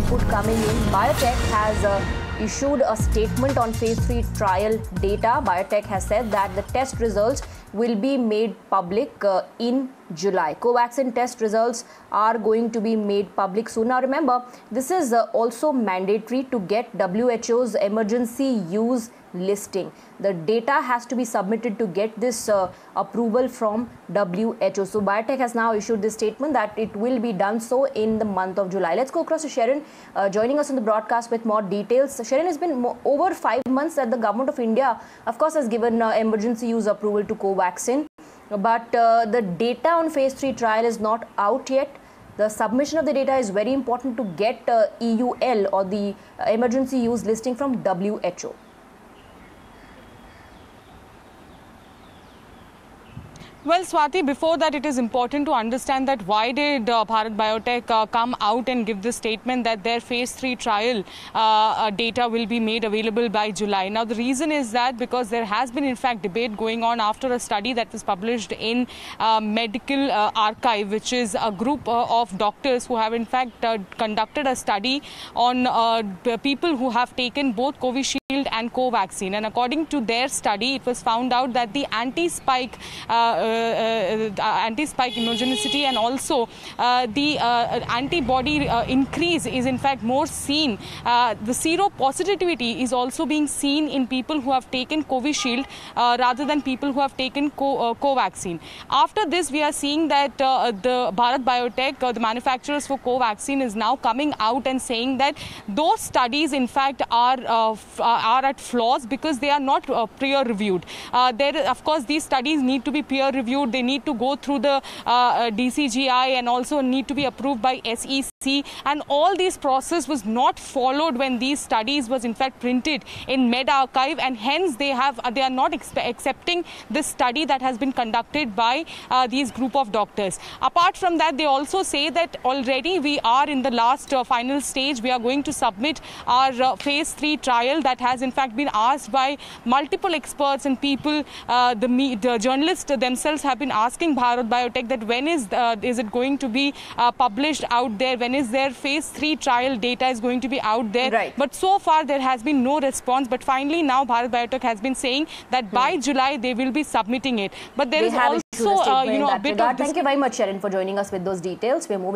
input coming in. Biotech has issued a statement on phase 3 trial data. Biotech has said that the test results will be made public in July. Covaxin test results are going to be made public soon. Now remember, this is also mandatory to get WHO's emergency use listing. The data has to be submitted to get this approval from WHO. So Biotech has now issued this statement that it will be done so in the month of July. Let's go across to Sharon joining us on the broadcast with more details. Sharon, it's been over 5 months that the government of India, of course, has given emergency use approval to Covaxin. But the data on phase 3 trial is not out yet. The submission of the data is very important to get EUL or the emergency use listing from WHO. Well, Swati, before that, it is important to understand that why did Bharat Biotech come out and give this statement that their phase 3 trial data will be made available by July. Now, the reason is that because there has been, in fact, debate going on after a study that was published in Medical Archive, which is a group of doctors who have, in fact, conducted a study on people who have taken both Covishield and Covaxin. And according to their study, it was found out that the anti-spike immunogenicity and also the antibody increase is in fact more seen. The seropositivity is also being seen in people who have taken Covishield rather than people who have taken Covaxin. After this, we are seeing that the Bharat Biotech, the manufacturers for Covaxin, is now coming out and saying that those studies in fact are at flaws because they are not peer-reviewed. Of course, these studies need to be peer-reviewed. They need to go through the DCGI and also need to be approved by SEC. And all these process was not followed when these studies was in fact printed in Med Archive, and hence they are not accepting this study that has been conducted by these group of doctors. Apart from that, they also say that already we are in the last final stage. We are going to submit our phase 3 trial that has in fact been asked by multiple experts and people. The journalists themselves have been asking Bharat Biotech that when is it going to be published out there? When is their phase 3 trial data is going to be out there? Right. But so far there has been no response. But finally now Bharat Biotech has been saying that by July they will be submitting it. But there is also a bit of... Thank you very much, Sharon, for joining us with those details. We're moving